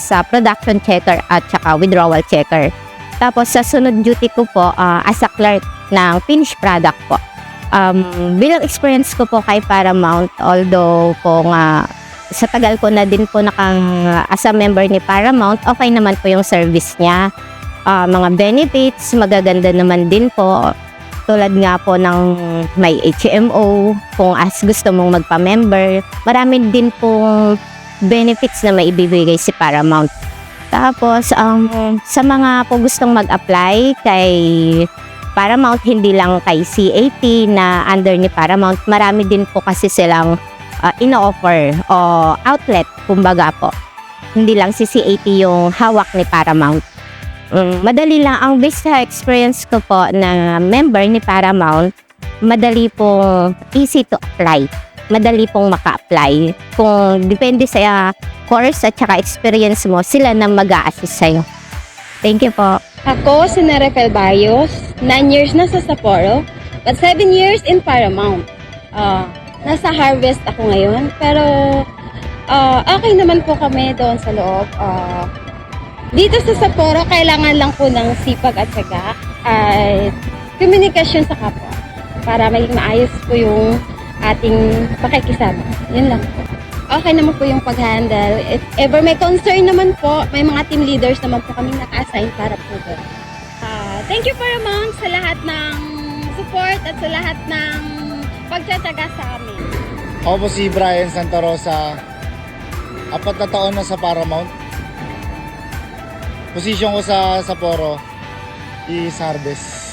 sa production checker at saka withdrawal checker. Tapos sa sunod duty ko po as a clerk ng finished product po. Bilang experience ko po kay Paramount, although po nga sa tagal ko na din po as a member ni Paramount, okay naman po yung service niya. Mga benefits, magaganda naman din po. Tulad nga po ng may HMO, kung as gusto mong magpa-member. Marami din pong benefits na maibibigay si Paramount. Tapos, sa mga po gustong mag-apply kay Paramount, hindi lang kay CAT na under ni Paramount, marami din po kasi silang ino-offer o outlet, kumbaga po. Hindi lang si CAT yung hawak ni Paramount. Madali lang. Ang based sa experience ko po na member ni Paramount, madali pong easy to apply. Madali pong maka-apply. Kung depende sa course at saka experience mo, sila na mag-a-assist sa'yo. Thank you po. Ako, si Nerefel Bayos, 9 years na sa Sapporo, but 7 years in Paramount. Nasa Harvest ako ngayon, pero okay naman po kami doon sa loob. Dito sa Sapporo, kailangan lang po ng sipag at syaga at komunikasyon sa kapwa para maging maayos po yung ating pakikisama. Yun lang po. Okay naman po yung pag-handle. If ever may concern naman po, may mga team leaders naman po kami naka-assign para po doon. Thank you Paramount sa lahat ng support at sa lahat ng pagtsatsaga sa amin. Ako po si Brian Santa Rosa. 4 na taon na sa Paramount. Position ko sa Sapporo is Harvest.